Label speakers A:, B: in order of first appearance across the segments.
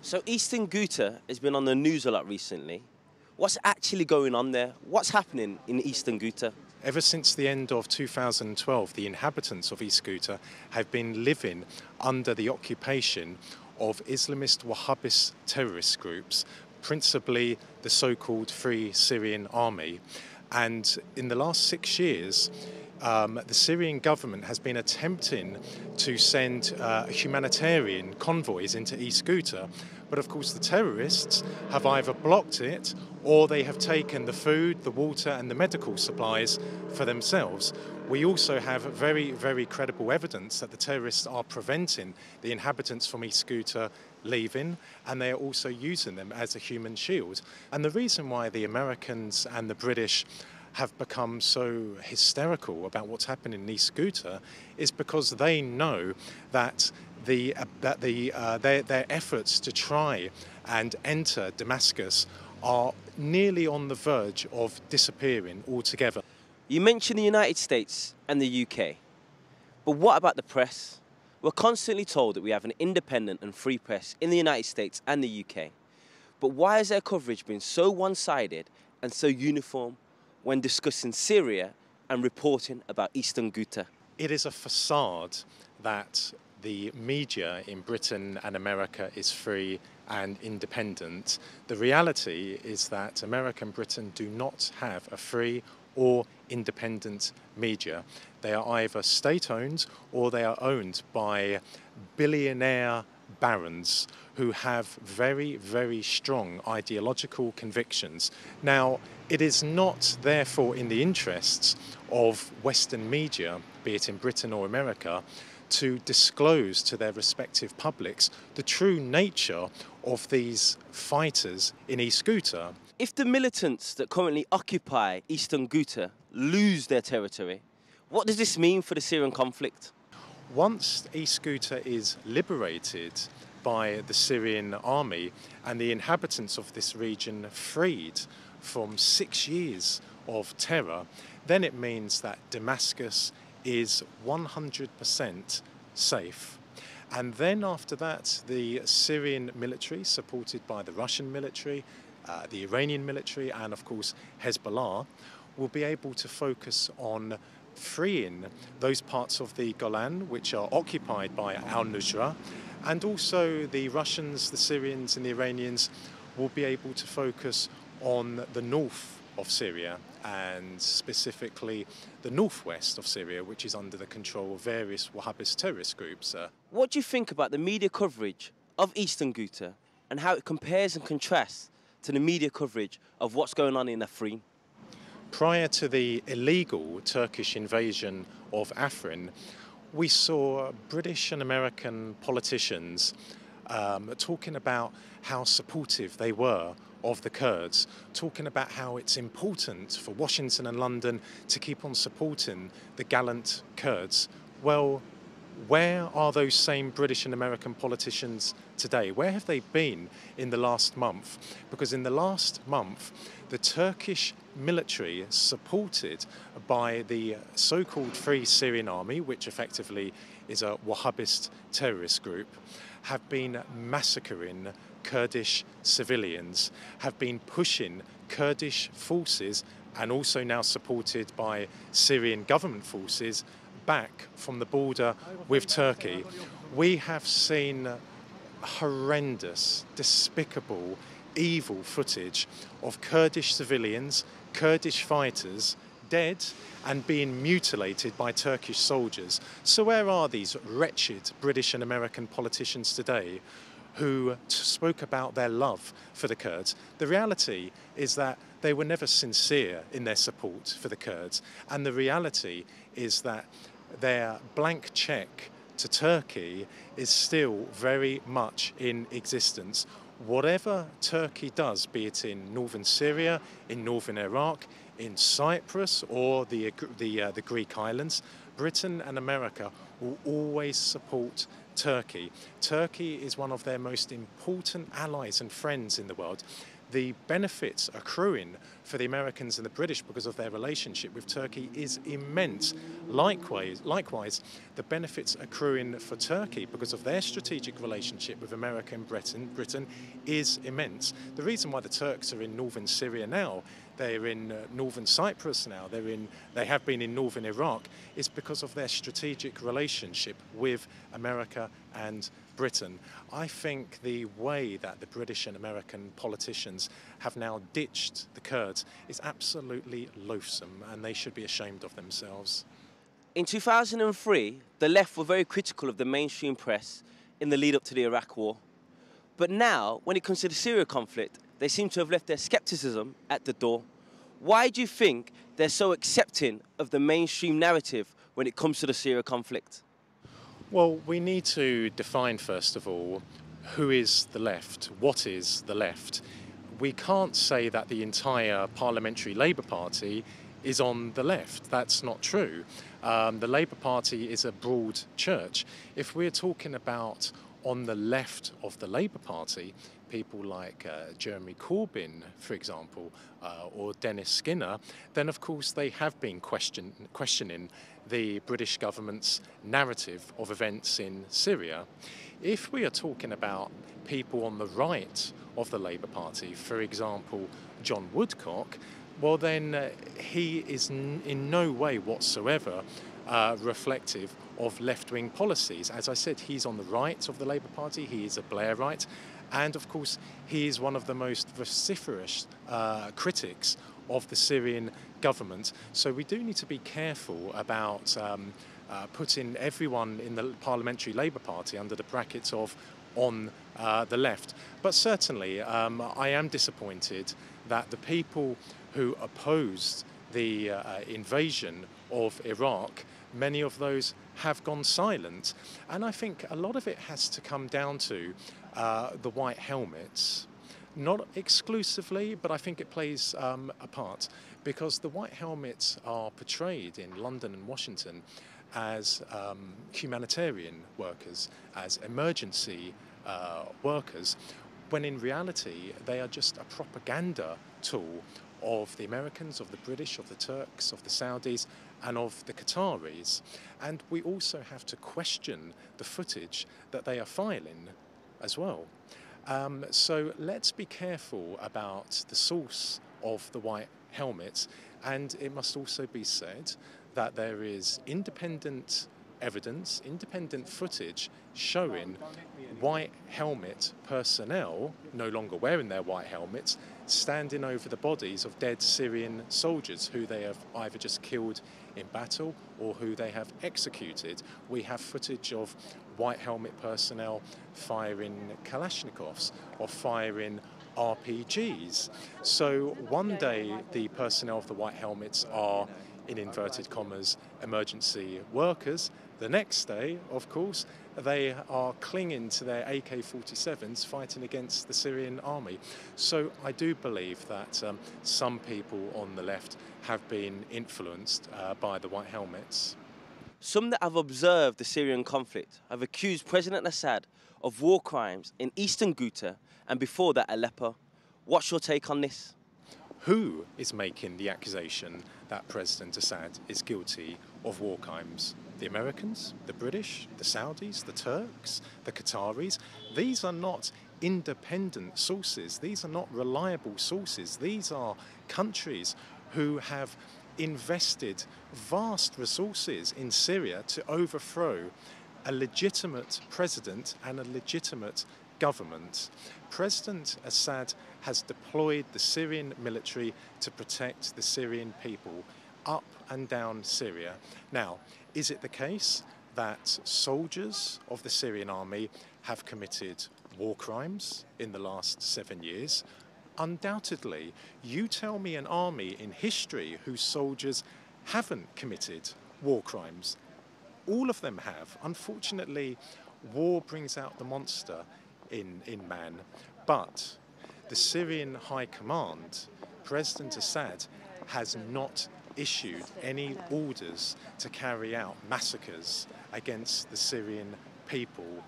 A: So Eastern Ghouta has been on the news a lot recently. What's actually going on there? What's happening in Eastern Ghouta?
B: Ever since the end of 2012, the inhabitants of East Ghouta have been living under the occupation of Islamist Wahhabist terrorist groups, principally the so-called Free Syrian Army. And in the last 6 years, the Syrian government has been attempting to send humanitarian convoys into East Ghouta, but of course the terrorists have either blocked it or they have taken the food, the water and the medical supplies for themselves. We also have very, very credible evidence that the terrorists are preventing the inhabitants from East Ghouta leaving, and they are also using them as a human shield. And the reason why the Americans and the British have become so hysterical about what's happening in East Ghouta is because they know that their efforts to try and enter Damascus are nearly on the verge of disappearing altogether.
A: You mentioned the United States and the UK, but what about the press? We're constantly told that we have an independent and free press in the United States and the UK, but why has their coverage been so one-sided and so uniform when discussing Syria and reporting about Eastern Ghouta?
B: It is a facade that the media in Britain and America is free and independent. The reality is that America and Britain do not have a free or independent media. They are either state-owned or they are owned by billionaire barons who have very, very strong ideological convictions. Now, it is not therefore in the interests of Western media, be it in Britain or America, to disclose to their respective publics the true nature of these fighters in East Ghouta.
A: If the militants that currently occupy Eastern Ghouta lose their territory, what does this mean for the Syrian conflict?
B: Once East Ghouta is liberated by the Syrian army and the inhabitants of this region freed from 6 years of terror, then it means that Damascus is 100% safe. And then after that, the Syrian military, supported by the Russian military, the Iranian military, and of course Hezbollah, will be able to focus on freeing those parts of the Golan which are occupied by al-Nusra, and also the Russians, the Syrians and the Iranians will be able to focus on the north of Syria, and specifically the northwest of Syria, which is under the control of various Wahhabist terrorist groups.
A: What do you think about the media coverage of Eastern Ghouta and how it compares and contrasts to the media coverage of what's going on in Afrin?
B: Prior to the illegal Turkish invasion of Afrin, we saw British and American politicians talking about how supportive they were of the Kurds, talking about how it's important for Washington and London to keep on supporting the gallant Kurds. Well, where are those same British and American politicians today? Where have they been in the last month? Because in the last month, the Turkish military, supported by the so-called Free Syrian Army, which effectively is a Wahhabist terrorist group, have been massacring Kurdish civilians, have been pushing Kurdish forces, and also now supported by Syrian government forces, back from the border with Turkey. We have seen horrendous, despicable, evil footage of Kurdish civilians, Kurdish fighters, dead and being mutilated by Turkish soldiers. So where are these wretched British and American politicians today who spoke about their love for the Kurds? The reality is that they were never sincere in their support for the Kurds, and the reality is that their blank check to Turkey is still very much in existence. Whatever Turkey does, be it in northern Syria, in northern Iraq, in Cyprus or the Greek islands, Britain and America will always support Turkey. Turkey is one of their most important allies and friends in the world. the benefits accruing for the Americans and the British because of their relationship with Turkey is immense. Likewise, the benefits accruing for Turkey because of their strategic relationship with America and Britain is immense. The reason why the Turks are in northern Syria now, they're in northern Cyprus now, they have been in northern Iraq, is because of their strategic relationship with America and Britain. I think the way that the British and American politicians have now ditched the Kurds is absolutely loathsome, and they should be ashamed of themselves.
A: In 2003, the left were very critical of the mainstream press in the lead up to the Iraq War. But now, when it comes to the Syria conflict, they seem to have left their scepticism at the door. Why do you think they're so accepting of the mainstream narrative when it comes to the Syria conflict?
B: Well, we need to define, first of all, who is the left? What is the left? We can't say that the entire Parliamentary Labour Party is on the left. That's not true. The Labour Party is a broad church. If we're talking about on the left of the Labour Party, people like Jeremy Corbyn, for example, or Dennis Skinner, then of course they have been questioning the British government's narrative of events in Syria. If we are talking about people on the right of the Labour Party, for example, John Woodcock, well then he is in no way whatsoever reflective of left-wing policies. As I said, he's on the right of the Labour Party, he is a Blairite, and of course he is one of the most vociferous critics of the Syrian government. So we do need to be careful about putting everyone in the Parliamentary Labour Party under the brackets of on the left. But certainly I am disappointed that the people who opposed the invasion of Iraq, many of those have gone silent. And I think a lot of it has to come down to the white helmets. Not exclusively, but I think it plays a part, because the white helmets are portrayed in London and Washington as humanitarian workers, as emergency workers, when in reality they are just a propaganda tool of the Americans, of the British, of the Turks, of the Saudis, and of the Qataris. And we also have to question the footage that they are filing as well. So let's be careful about the source of the white helmets, and it must also be said that there is independent evidence, independent footage showing white helmet personnel, no longer wearing their white helmets, standing over the bodies of dead Syrian soldiers who they have either just killed in battle or who they have executed. We have footage of white helmet personnel firing Kalashnikovs or firing RPGs. So one day the personnel of the white helmets are, in inverted commas, emergency workers. The next day, of course, they are clinging to their AK-47s fighting against the Syrian army. So I do believe that some people on the left have been influenced by the white helmets.
A: Some that have observed the Syrian conflict have accused President Assad of war crimes in Eastern Ghouta and before that Aleppo. What's your take on this?
B: Who is making the accusation that President Assad is guilty of war crimes? The Americans, the British, the Saudis, the Turks, the Qataris? These are not independent sources. These are not reliable sources. These are countries who have invested vast resources in Syria to overthrow a legitimate president and a legitimate government. President Assad has deployed the Syrian military to protect the Syrian people up and down Syria. Now, is it the case that soldiers of the Syrian army have committed war crimes in the last 7 years? Undoubtedly. You tell me an army in history whose soldiers haven't committed war crimes. All of them have. Unfortunately, war brings out the monster in man. But the Syrian High Command, President Assad, has not issued any orders to carry out massacres against the Syrian people.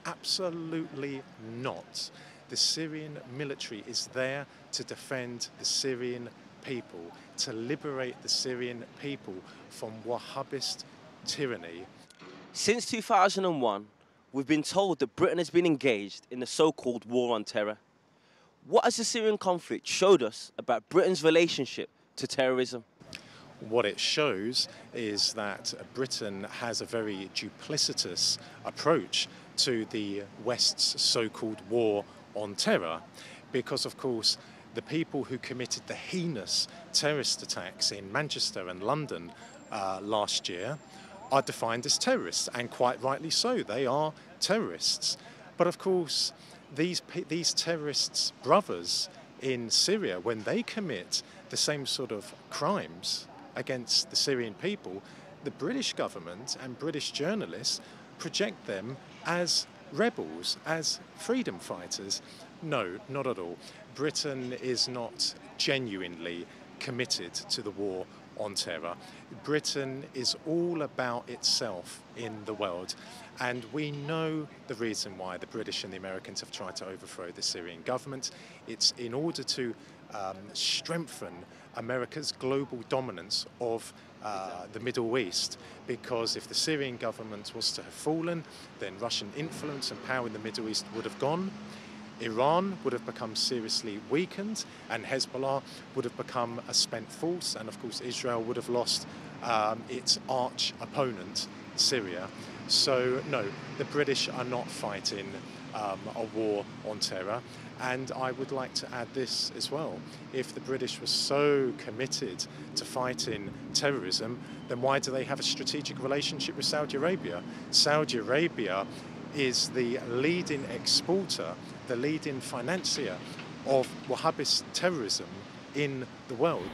B: Absolutely not. The Syrian military is there to defend the Syrian people, to liberate the Syrian people from Wahhabist tyranny.
A: Since 2001, we've been told that Britain has been engaged in the so-called war on terror. What has the Syrian conflict showed us about Britain's relationship to terrorism?
B: What it shows is that Britain has a very duplicitous approach to the West's so-called war on terror, because of course the people who committed the heinous terrorist attacks in Manchester and London last year are defined as terrorists, and quite rightly so. They are terrorists. But of course these terrorists' brothers in Syria, when they commit the same sort of crimes against the Syrian people, the British government and British journalists project them as rebels, as freedom fighters. No, not at all. Britain is not genuinely committed to the war on terror. Britain is all about itself in the world, and we know the reason why the British and the Americans have tried to overthrow the Syrian government. It's in order to strengthen America's global dominance of the Middle East, because if the Syrian government was to have fallen, then Russian influence and power in the Middle East would have gone. Iran would have become seriously weakened, and Hezbollah would have become a spent force, and of course Israel would have lost its arch opponent, Syria. So no, the British are not fighting a war on terror. And I would like to add this as well. If the British were so committed to fighting terrorism, then why do they have a strategic relationship with Saudi Arabia? Saudi Arabia is the leading exporter, the leading financier of Wahhabist terrorism in the world.